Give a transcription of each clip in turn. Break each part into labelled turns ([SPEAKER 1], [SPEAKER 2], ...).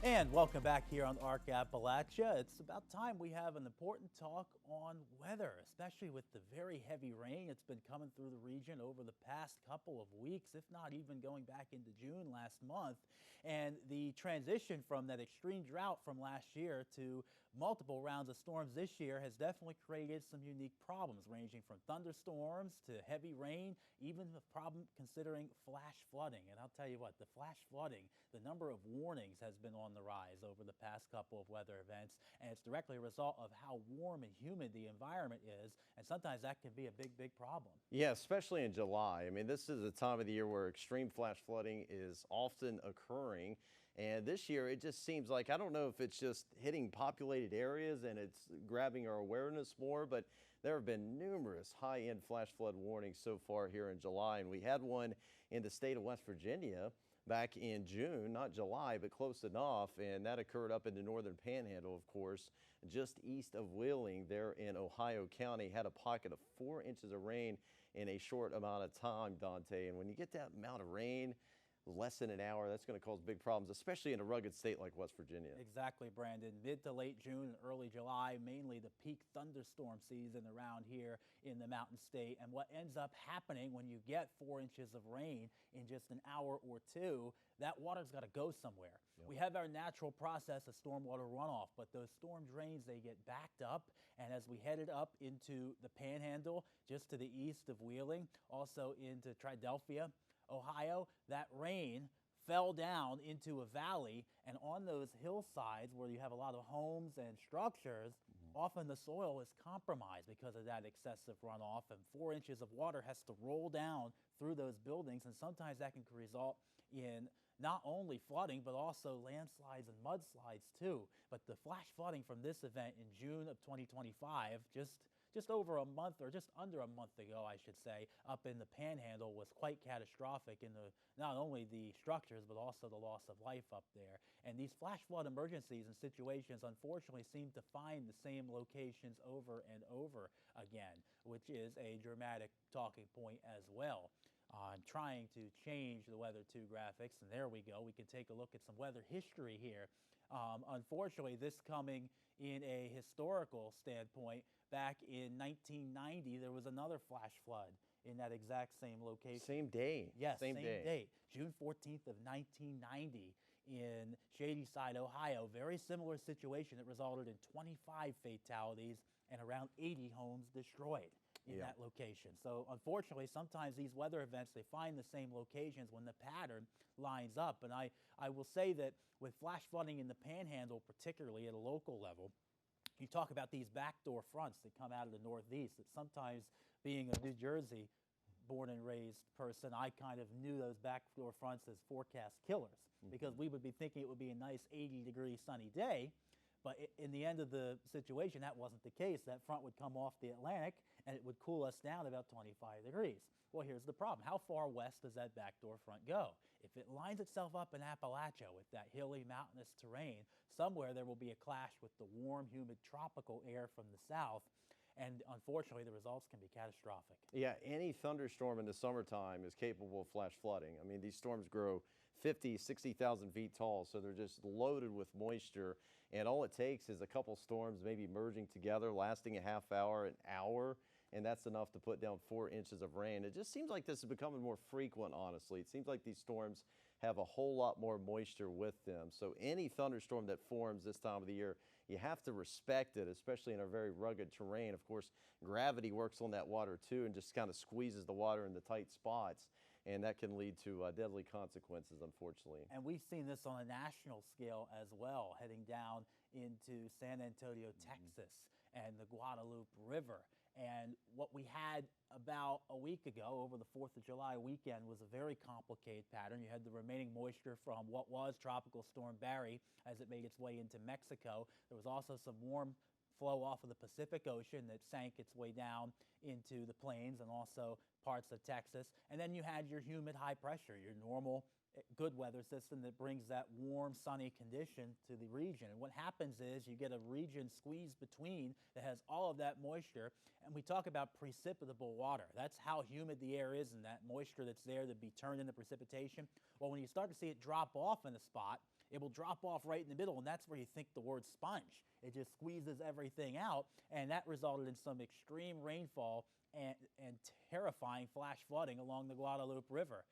[SPEAKER 1] And welcome back here on ARC Appalachia. It's about time we have an important talk on weather, especially with the very heavy rain that's been coming through the region over the past couple of weeks, if not even going back into June last month. And the transition from that extreme drought from last year to multiple rounds of storms this year has definitely created some unique problems, ranging from thunderstorms to heavy rain, even the problem considering flash flooding. And I'll tell you what, the flash flooding, the number of warnings has been on the rise over the past couple of weather events, and it's directly a result of how warm and humid the environment is, and sometimes that can be a big problem.
[SPEAKER 2] Yeah, especially in July. I mean, this is a time of the year where extreme flash flooding is often occurring. And this year, it just seems like, I don't know if it's just hitting populated areas and it's grabbing our awareness more, but there have been numerous high-end flash flood warnings so far here in July. And we had one in the state of West Virginia back in June, not July, but close enough. And that occurred up in the northern panhandle, of course, just east of Wheeling there in Ohio County. Had a pocket of 4 inches of rain in a short amount of time, Dante. And when you get that amount of rain, less than an hour, that's going to cause big problems, especially in a rugged state like West Virginia.
[SPEAKER 1] Exactly, Brandon. Mid to late June and early July, mainly the peak thunderstorm season around here in the Mountain State. And what ends up happening when you get 4 inches of rain in just an hour or two, that water's got to go somewhere. Yep. We have our natural process of stormwater runoff, but those storm drains, they get backed up. And as we headed up into the Panhandle, just to the east of Wheeling, also into Triadelphia, Ohio, that rain fell down into a valley, and on those hillsides where you have a lot of homes and structures, often the soil is compromised because of that excessive runoff, and 4 inches of water has to roll down through those buildings, and sometimes that can result in not only flooding, but also landslides and mudslides too. But the flash flooding from this event in June of 2025, just over a month, or just under a month ago, I should say, up in the Panhandle, was quite catastrophic in not only the structures, but also the loss of life up there. And these flash flood emergencies and situations, unfortunately, seem to find the same locations over and over again, which is a dramatic talking point as well. I'm trying to change the Weather 2 graphics, and there we go. We can take a look at some weather history here. Unfortunately, this coming in a historical standpoint, back in 1990, there was another flash flood in that exact same location.
[SPEAKER 2] Same day.
[SPEAKER 1] Yes, same day. June 14th of 1990 in Shadyside, Ohio. Very similar situation that resulted in 25 fatalities and around 80 homes destroyed in that location. So unfortunately, sometimes these weather events, they find the same locations when the pattern lines up. And I will say that with flash flooding in the Panhandle, particularly at a local level, you talk about these backdoor fronts that come out of the Northeast, that sometimes, being a New Jersey born and raised person, I kind of knew those backdoor fronts as forecast killers, because we would be thinking it would be a nice 80-degree sunny day. But in the end of the situation, that wasn't the case. That front would come off the Atlantic, and it would cool us down about 25 degrees. Well, here's the problem. How far west does that backdoor front go? If it lines itself up in Appalachia with that hilly, mountainous terrain, somewhere there will be a clash with the warm, humid, tropical air from the south. And unfortunately, the results can be catastrophic.
[SPEAKER 2] Yeah, any thunderstorm in the summertime is capable of flash flooding. I mean, these storms grow 50, 60,000 feet tall, so they're just loaded with moisture. And all it takes is a couple storms maybe merging together, lasting a half hour, an hour, and that's enough to put down 4 inches of rain. It just seems like this is becoming more frequent, honestly. It seems like these storms have a whole lot more moisture with them. So any thunderstorm that forms this time of the year, you have to respect it, especially in our very rugged terrain. Of course, gravity works on that water too and just kind of squeezes the water in the tight spots, and that can lead to deadly consequences, unfortunately.
[SPEAKER 1] And we've seen this on a national scale as well, heading down into San Antonio, Texas, and the Guadalupe River. And what we had about a week ago over the 4th of July weekend was a very complicated pattern. You had the remaining moisture from what was Tropical Storm Barry as it made its way into Mexico. There was also some warm flow off of the Pacific Ocean that sank its way down into the plains and also parts of Texas. And then you had your humid high pressure, your normal good weather system that brings that warm, sunny condition to the region. And what happens is you get a region squeezed between that has all of that moisture. And we talk about precipitable water. That's how humid the air is, and that moisture that's there to be turned into precipitation. Well, when you start to see it drop off in a spot, it will drop off right in the middle, and that's where you think the word sponge. It just squeezes everything out, and that resulted in some extreme rainfall and terrifying flash flooding along the Guadalupe River.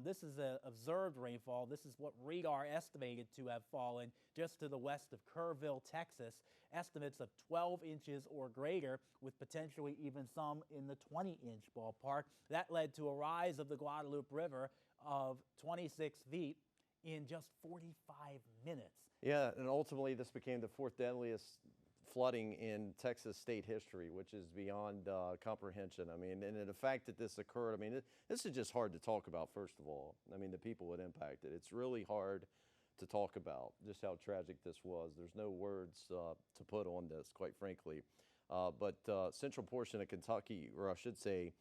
[SPEAKER 1] This is observed rainfall. This is what radar estimated to have fallen just to the west of Kerrville, Texas. Estimates of 12 inches or greater, with potentially even some in the 20-inch ballpark. That led to a rise of the Guadalupe River of 26 feet in just 45 minutes.
[SPEAKER 2] Yeah, and ultimately this became the fourth deadliest flooding in Texas state history, which is beyond comprehension. I mean, and the fact that this occurred, I mean, this is just hard to talk about, first of all. I mean, the people it impacted. It's really hard to talk about just how tragic this was. There's no words to put on this, quite frankly. But central portion of Kentucky, or I should say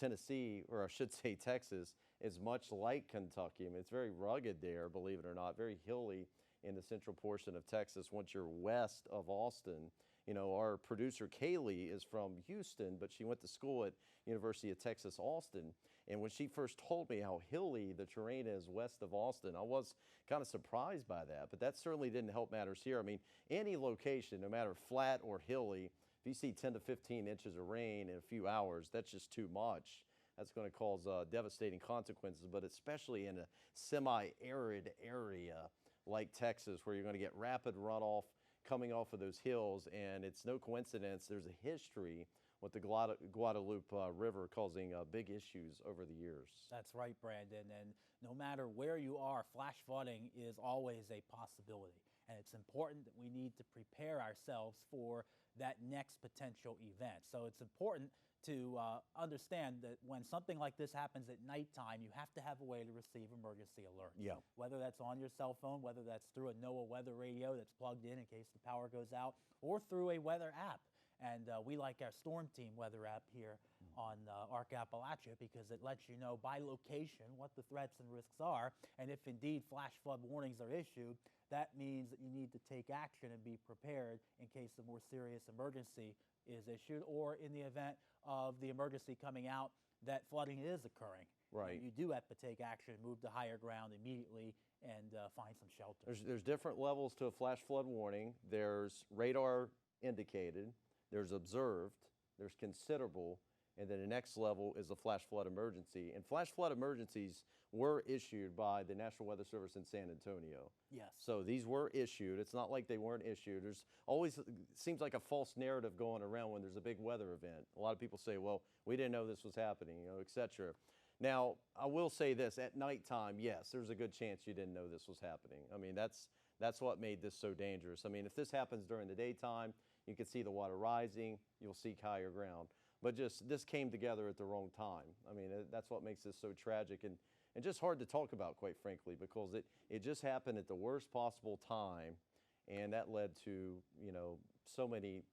[SPEAKER 2] Tennessee, or I should say Texas, is much like Kentucky. I mean, it's very rugged there, believe it or not, very hilly in the central portion of Texas once you're west of Austin. You know, our producer Kaylee is from Houston, but she went to school at University of Texas, Austin. And when she first told me how hilly the terrain is west of Austin, I was kind of surprised by that. But that certainly didn't help matters here. I mean, any location, no matter flat or hilly, if you see 10 to 15 inches of rain in a few hours, that's just too much. That's going to cause devastating consequences, but especially in a semi-arid area like Texas, where you're going to get rapid runoff coming off of those hills. And it's no coincidence there's a history with the Guadalupe River causing big issues over the years.
[SPEAKER 1] That's right, Brandon. And no matter where you are, flash flooding is always a possibility. And it's important that we need to prepare ourselves for that next potential event. So it's important to understand that when something like this happens at nighttime, you have to have a way to receive emergency alerts.
[SPEAKER 2] Yeah.
[SPEAKER 1] Whether that's on your cell phone, whether that's through a NOAA weather radio that's plugged in case the power goes out, or through a weather app. And we like our Storm Team weather app here on Arc Appalachia, because it lets you know by location what the threats and risks are. And if indeed flash flood warnings are issued, that means that you need to take action and be prepared in case a more serious emergency is issued, or in the event of the emergency coming out that flooding is occurring.
[SPEAKER 2] Right.
[SPEAKER 1] You do have to take action, move to higher ground immediately, and find some shelter.
[SPEAKER 2] There's different levels to a flash flood warning. There's radar indicated, there's observed, there's considerable, and then the next level is a flash flood emergency. And flash flood emergencies were issued by the National Weather Service in San Antonio.
[SPEAKER 1] Yes.
[SPEAKER 2] So these were issued. It's not like they weren't issued. There's always seems like a false narrative going around when there's a big weather event. A lot of people say, well, we didn't know this was happening, you know, et cetera. Now, I will say this, at nighttime, yes, there's a good chance you didn't know this was happening. I mean, that's what made this so dangerous. I mean, if this happens during the daytime, you can see the water rising, you'll seek higher ground. But just this came together at the wrong time. I mean, that's what makes this so tragic and just hard to talk about, quite frankly, because it just happened at the worst possible time, and that led to, you know, so many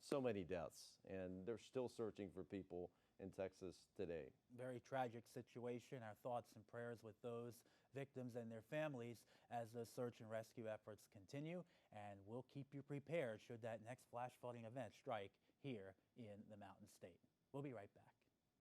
[SPEAKER 2] deaths. And they're still searching for people in Texas today.
[SPEAKER 1] Very tragic situation. Our thoughts and prayers with those victims and their families as the search and rescue efforts continue, and we'll keep you prepared should that next flash flooding event strike here in the Mountain State. We'll be right back.